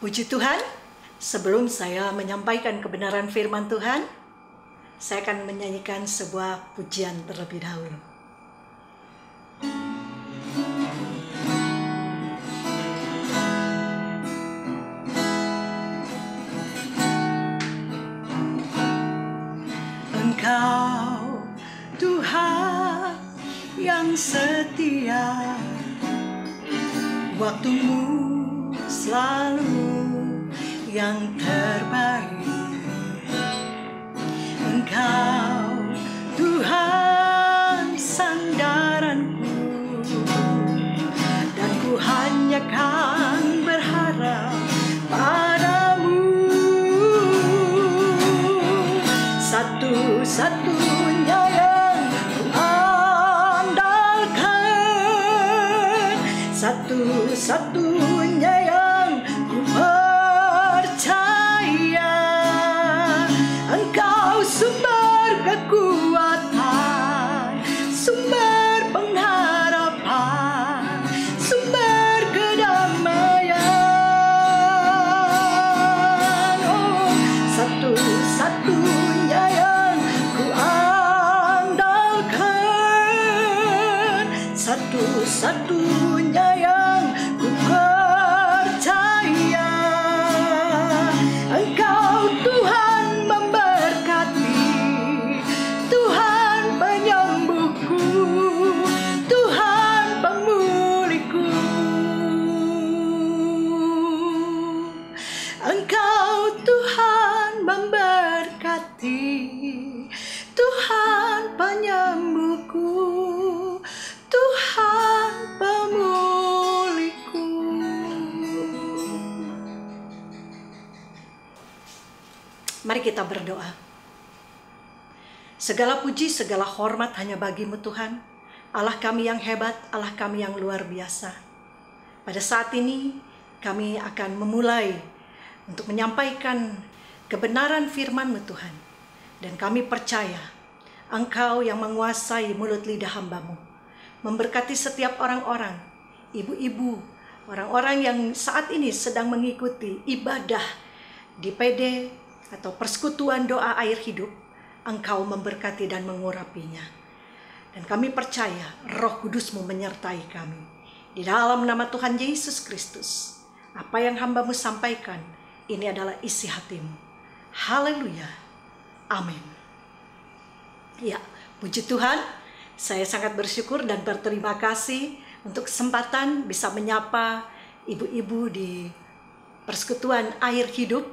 Puji Tuhan, sebelum saya menyampaikan kebenaran firman Tuhan, saya akan menyanyikan sebuah pujian terlebih dahulu. Engkau Tuhan yang setia, waktumu selalu yang terbaik. Engkau Tuhan sandaranku, dan ku hanya kan berharap padamu. Satu-satunya yang ku andalkan, satu-satunya yang ku percaya. Engkau sumber kekuatan, sumber pengharapan, sumber kedamaian. Oh, satu-satunya yang ku andalkan, satu-satunya yang ku percaya. Engkau Tuhan memberkati, Tuhan penyembuhku, Tuhan pemulihku. Engkau Tuhan memberkati, Tuhan penyembuhku, Tuhan pemulihku. Mari kita berdoa. Segala puji, segala hormat hanya bagimu Tuhan, Allah kami yang hebat, Allah kami yang luar biasa. Pada saat ini kami akan memulai untuk menyampaikan kebenaran firman-Mu Tuhan. Dan kami percaya Engkau yang menguasai mulut lidah hamba-Mu, memberkati setiap orang-orang, ibu-ibu, orang-orang yang saat ini sedang mengikuti ibadah di PD atau persekutuan doa air hidup. Engkau memberkati dan mengurapinya. Dan kami percaya Roh Kudus-Mu menyertai kami. Di dalam nama Tuhan Yesus Kristus, apa yang hamba-Mu sampaikan, ini adalah isi hati-Mu. Haleluya. Amin. Ya, puji Tuhan, saya sangat bersyukur dan berterima kasih untuk kesempatan bisa menyapa ibu-ibu di Persekutuan Air Hidup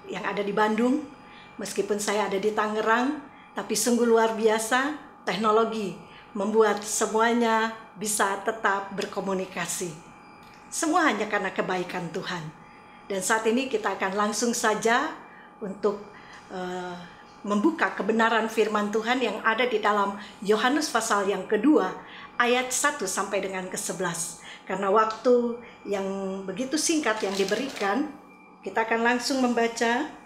yang ada di Bandung. Meskipun saya ada di Tangerang, tapi sungguh luar biasa teknologi membuat semuanya bisa tetap berkomunikasi. Semua hanya karena kebaikan Tuhan. Dan saat ini kita akan langsung saja untuk membuka kebenaran firman Tuhan yang ada di dalam Yohanes pasal yang kedua, ayat 1 sampai dengan ke-11. Karena waktu yang begitu singkat yang diberikan, kita akan langsung membaca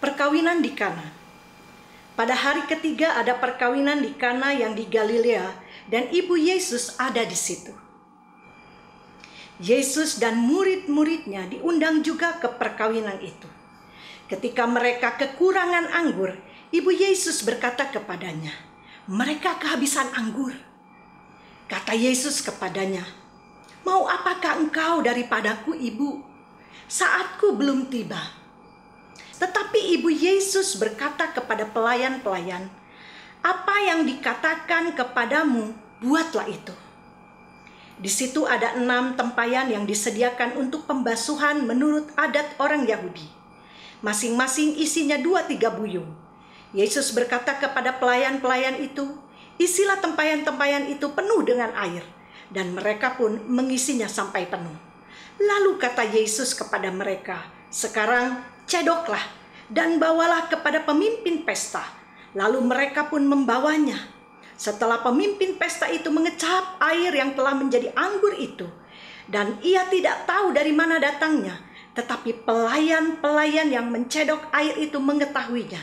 perkawinan di Kana. Pada hari ketiga ada perkawinan di Kana yang di Galilea, dan ibu Yesus ada di situ. Yesus dan murid-muridnya diundang juga ke perkawinan itu. Ketika mereka kekurangan anggur, ibu Yesus berkata kepadanya, "Mereka kehabisan anggur." Kata Yesus kepadanya, "Mau apakah engkau daripadaku, ibu? Saatku belum tiba." Tetapi ibu Yesus berkata kepada pelayan-pelayan, "Apa yang dikatakan kepadamu, buatlah itu." Di situ ada 6 tempayan yang disediakan untuk pembasuhan menurut adat orang Yahudi. Masing-masing isinya 2-3 buyung. Yesus berkata kepada pelayan-pelayan itu, "Isilah tempayan-tempayan itu penuh dengan air." Dan mereka pun mengisinya sampai penuh. Lalu kata Yesus kepada mereka, "Sekarang cedoklah dan bawalah kepada pemimpin pesta." Lalu mereka pun membawanya. Setelah pemimpin pesta itu mengecap air yang telah menjadi anggur itu, dan ia tidak tahu dari mana datangnya, tetapi pelayan-pelayan yang mencedok air itu mengetahuinya.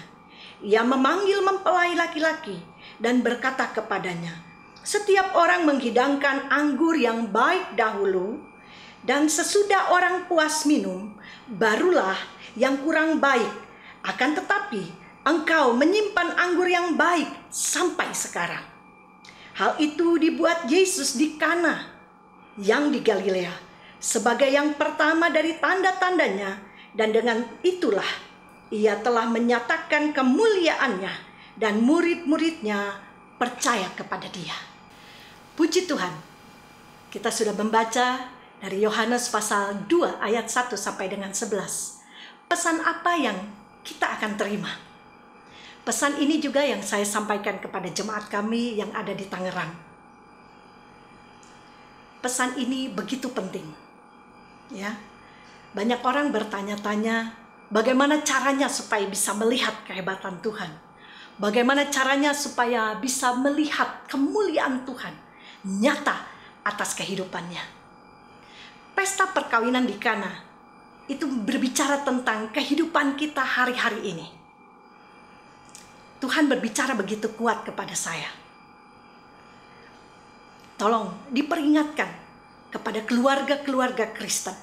Ia memanggil mempelai laki-laki dan berkata kepadanya, "Setiap orang menghidangkan anggur yang baik dahulu, Dan sesudah orang puas minum, barulah yang kurang baik. Akan tetapi engkau menyimpan anggur yang baik sampai sekarang. Hal itu dibuat Yesus di Kana yang di Galilea sebagai yang pertama dari tanda-tandanya, dan dengan itulah ia telah menyatakan kemuliaannya dan murid-muridnya percaya kepada dia. Puji Tuhan, kita sudah membaca dari Yohanes pasal 2 ayat 1 sampai dengan 11. Pesan apa yang kita akan terima? Pesan ini juga yang saya sampaikan kepada jemaat kami yang ada di Tangerang. Pesan ini begitu penting. Ya. Banyak orang bertanya-tanya, bagaimana caranya supaya bisa melihat kehebatan Tuhan? Bagaimana caranya supaya bisa melihat kemuliaan Tuhan nyata atas kehidupannya? Pesta perkawinan di Kana itu berbicara tentang kehidupan kita hari-hari ini. Tuhan berbicara begitu kuat kepada saya. Tolong diperingatkan kepada keluarga-keluarga Kristen,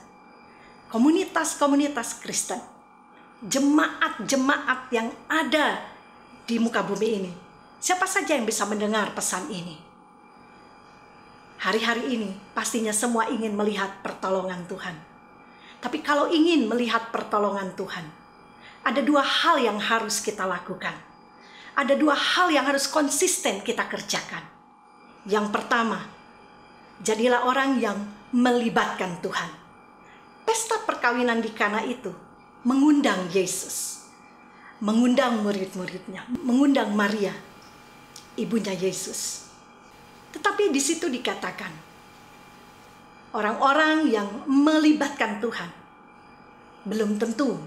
komunitas-komunitas Kristen, jemaat-jemaat yang ada di muka bumi ini. Siapa saja yang bisa mendengar pesan ini? Hari-hari ini pastinya semua ingin melihat pertolongan Tuhan. Tapi kalau ingin melihat pertolongan Tuhan, ada dua hal yang harus kita lakukan. Ada dua hal yang harus konsisten kita kerjakan. Yang pertama, jadilah orang yang melibatkan Tuhan. Pesta perkawinan di Kana itu mengundang Yesus, mengundang murid-muridnya, mengundang Maria, ibunya Yesus. Tetapi di situ dikatakan, orang-orang yang melibatkan Tuhan belum tentu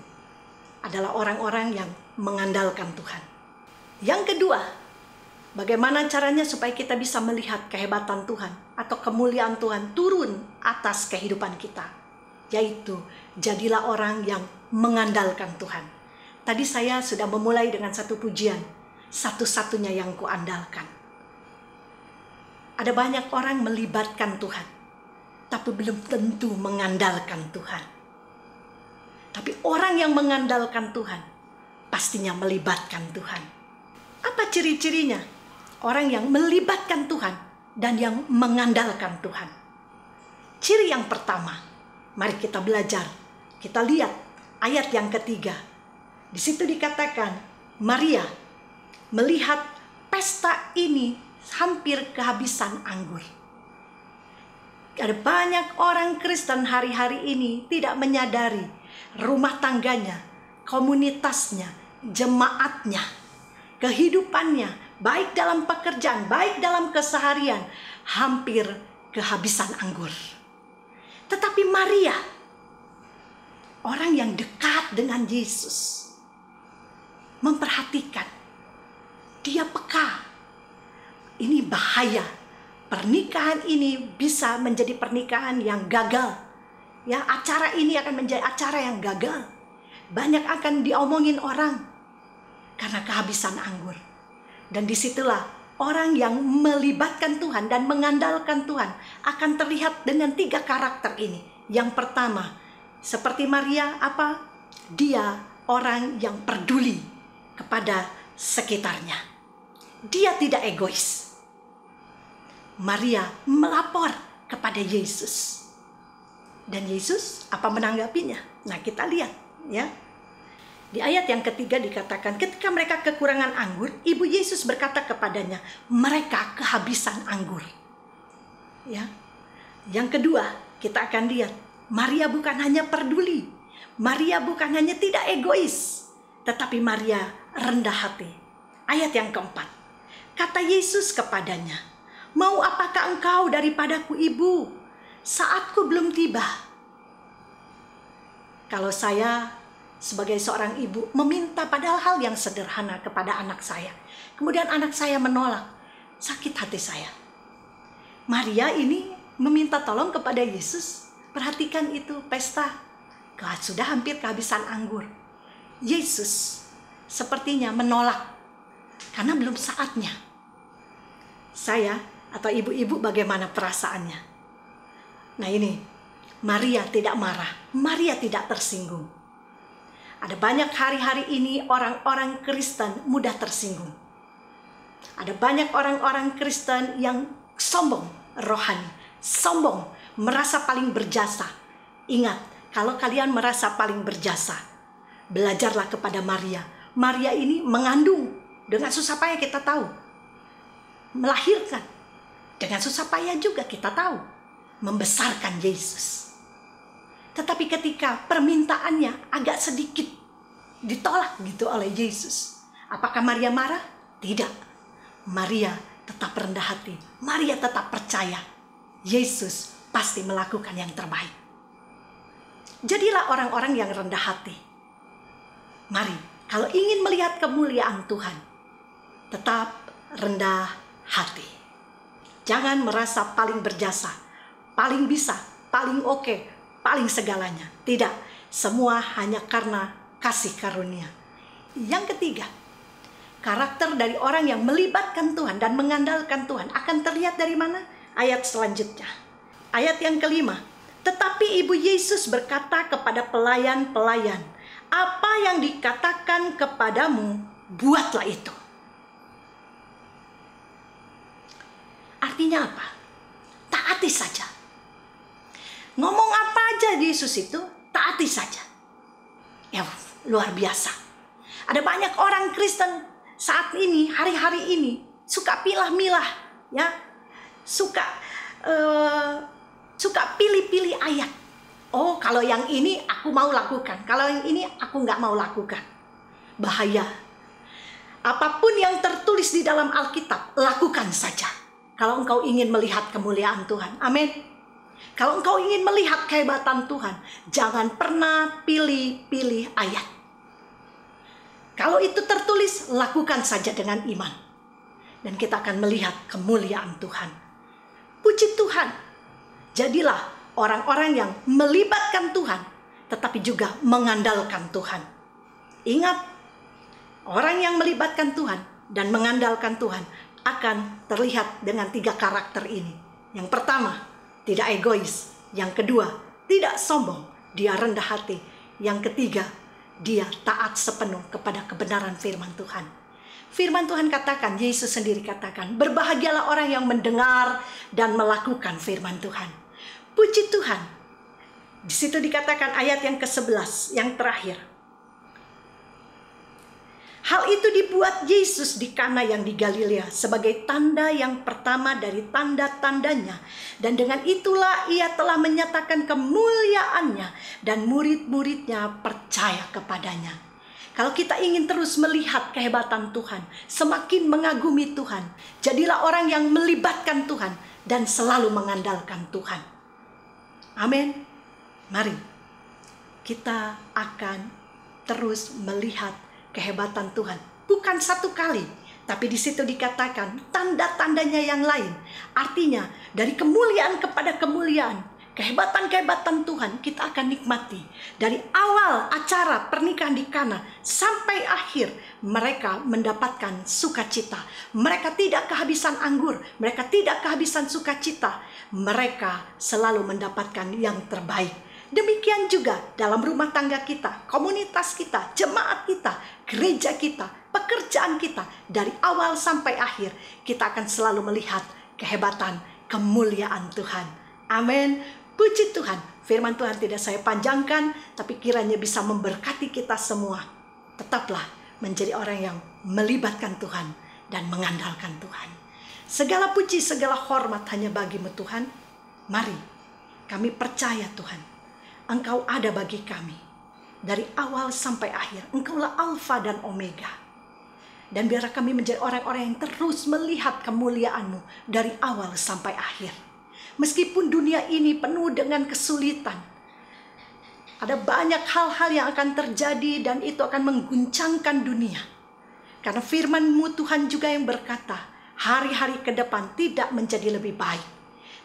adalah orang-orang yang mengandalkan Tuhan. Yang kedua, bagaimana caranya supaya kita bisa melihat kehebatan Tuhan atau kemuliaan Tuhan turun atas kehidupan kita? Yaitu, jadilah orang yang mengandalkan Tuhan. Tadi saya sudah memulai dengan satu pujian, satu-satunya yang kuandalkan. Ada banyak orang melibatkan Tuhan, tapi belum tentu mengandalkan Tuhan. Tapi orang yang mengandalkan Tuhan, pastinya melibatkan Tuhan. Apa ciri-cirinya? Orang yang melibatkan Tuhan dan yang mengandalkan Tuhan. Ciri yang pertama, mari kita belajar. Kita lihat ayat yang ketiga. Di situ dikatakan, Maria melihat pesta ini hampir kehabisan anggur. Ada banyak orang Kristen hari-hari ini tidak menyadari rumah tangganya, komunitasnya, jemaatnya, kehidupannya, baik dalam pekerjaan, baik dalam keseharian, hampir kehabisan anggur. Tetapi Maria, orang yang dekat dengan Yesus, memperhatikan, dia peka. Ini bahaya. Pernikahan ini bisa menjadi pernikahan yang gagal. Ya, acara ini akan menjadi acara yang gagal. Banyak akan diomongin orang karena kehabisan anggur. Dan disitulah orang yang melibatkan Tuhan dan mengandalkan Tuhan akan terlihat dengan 3 karakter ini. Yang pertama, seperti Maria, apa? Dia orang yang peduli kepada sekitarnya. Dia tidak egois. Maria melapor kepada Yesus. Dan Yesus apa menanggapinya? Nah, kita lihat ya. Di ayat yang ketiga dikatakan, ketika mereka kekurangan anggur, ibu Yesus berkata kepadanya, mereka kehabisan anggur. Ya. Yang kedua, kita akan lihat, Maria bukan hanya peduli, Maria bukan hanya tidak egois, tetapi Maria rendah hati. Ayat yang keempat, kata Yesus kepadanya, mau apakah engkau daripadaku, ibu? Saatku belum tiba. Kalau saya sebagai seorang ibu meminta padahal hal yang sederhana kepada anak saya, kemudian anak saya menolak, sakit hati saya. Maria ini meminta tolong kepada Yesus. Perhatikan itu pesta, sudah hampir kehabisan anggur. Yesus sepertinya menolak karena belum saatnya. Saya atau ibu-ibu bagaimana perasaannya? Nah ini, Maria tidak marah, Maria tidak tersinggung. Ada banyak hari-hari ini orang-orang Kristen mudah tersinggung. Ada banyak orang-orang Kristen yang sombong rohani, sombong, merasa paling berjasa. Ingat, kalau kalian merasa paling berjasa, belajarlah kepada Maria. Maria ini mengandung dengan susah payah, kita tahu. Melahirkan dengan susah payah juga, kita tahu. Membesarkan Yesus. Tetapi ketika permintaannya agak sedikit ditolak gitu oleh Yesus, apakah Maria marah? Tidak. Maria tetap rendah hati. Maria tetap percaya Yesus pasti melakukan yang terbaik. Jadilah orang-orang yang rendah hati. Mari, kalau ingin melihat kemuliaan Tuhan, tetap rendah hati. Jangan merasa paling berjasa, paling bisa, paling oke, paling segalanya. Tidak, semua hanya karena kasih karunia. Yang ketiga, karakter dari orang yang melibatkan Tuhan dan mengandalkan Tuhan akan terlihat dari mana? Ayat selanjutnya. Ayat yang kelima. Tetapi Ibu Yesus berkata kepada pelayan-pelayan, apa yang dikatakan kepadamu, buatlah itu. Artinya apa? Taati saja. Ngomong apa aja Yesus itu, taati saja. Ya, luar biasa. Ada banyak orang Kristen saat ini, hari-hari ini, suka pilah-milah, ya, suka pilih-pilih ayat. Oh, kalau yang ini aku mau lakukan, kalau yang ini aku nggak mau lakukan. Bahaya. Apapun yang tertulis di dalam Alkitab, lakukan saja. Kalau engkau ingin melihat kemuliaan Tuhan, amin. Kalau engkau ingin melihat kehebatan Tuhan, jangan pernah pilih-pilih ayat. Kalau itu tertulis, lakukan saja dengan iman. Dan kita akan melihat kemuliaan Tuhan. Puji Tuhan. Jadilah orang-orang yang melibatkan Tuhan, tetapi juga mengandalkan Tuhan. Ingat, orang yang melibatkan Tuhan dan mengandalkan Tuhan akan terlihat dengan 3 karakter ini. Yang pertama, tidak egois. Yang kedua, tidak sombong. Dia rendah hati. Yang ketiga, dia taat sepenuh kepada kebenaran firman Tuhan. Firman Tuhan katakan, Yesus sendiri katakan, berbahagialah orang yang mendengar dan melakukan firman Tuhan. Puji Tuhan. Di situ dikatakan ayat yang ke-11, yang terakhir. Hal itu dibuat Yesus di Kana yang di Galilea sebagai tanda yang pertama dari tanda-tandanya. Dan dengan itulah ia telah menyatakan kemuliaannya dan murid-muridnya percaya kepadanya. Kalau kita ingin terus melihat kehebatan Tuhan, semakin mengagumi Tuhan, jadilah orang yang melibatkan Tuhan dan selalu mengandalkan Tuhan. Amin. Mari kita akan terus melihat kehebatan Tuhan. Bukan satu kali, tapi di situ dikatakan tanda-tandanya yang lain. Artinya dari kemuliaan kepada kemuliaan, kehebatan-kehebatan Tuhan kita akan nikmati. Dari awal acara pernikahan di Kana sampai akhir, mereka mendapatkan sukacita. Mereka tidak kehabisan anggur, mereka tidak kehabisan sukacita. Mereka selalu mendapatkan yang terbaik. Demikian juga dalam rumah tangga kita, komunitas kita, jemaat kita, gereja kita, pekerjaan kita. Dari awal sampai akhir, kita akan selalu melihat kehebatan, kemuliaan Tuhan. Amin. Puji Tuhan. Firman Tuhan tidak saya panjangkan, tapi kiranya bisa memberkati kita semua. Tetaplah menjadi orang yang melibatkan Tuhan dan mengandalkan Tuhan. Segala puji, segala hormat hanya bagimu Tuhan. Mari, kami percaya Tuhan, Engkau ada bagi kami. Dari awal sampai akhir, Engkaulah Alfa dan Omega. Dan biarlah kami menjadi orang-orang yang terus melihat kemuliaan-Mu dari awal sampai akhir. Meskipun dunia ini penuh dengan kesulitan, ada banyak hal-hal yang akan terjadi dan itu akan mengguncangkan dunia. Karena firman-Mu Tuhan juga yang berkata, hari-hari ke depan tidak menjadi lebih baik.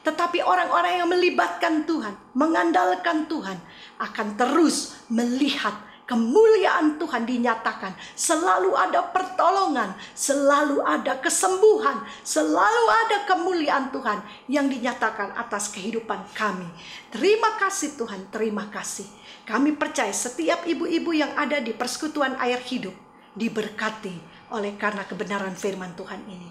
Tetapi orang-orang yang melibatkan Tuhan, mengandalkan Tuhan, akan terus melihat kemuliaan Tuhan dinyatakan. Selalu ada pertolongan, selalu ada kesembuhan, selalu ada kemuliaan Tuhan yang dinyatakan atas kehidupan kami. Terima kasih Tuhan, terima kasih. Kami percaya setiap ibu-ibu yang ada di persekutuan air hidup diberkati oleh karena kebenaran firman Tuhan ini.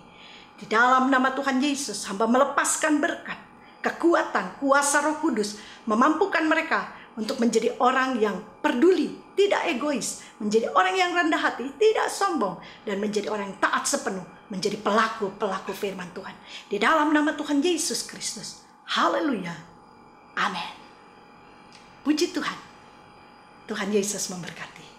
Di dalam nama Tuhan Yesus, hamba melepaskan berkat, kekuatan, kuasa Roh Kudus memampukan mereka untuk menjadi orang yang peduli, tidak egois, menjadi orang yang rendah hati, tidak sombong, dan menjadi orang yang taat sepenuh, menjadi pelaku-pelaku firman Tuhan. Di dalam nama Tuhan Yesus Kristus. Haleluya. Amin. Puji Tuhan. Tuhan Yesus memberkati.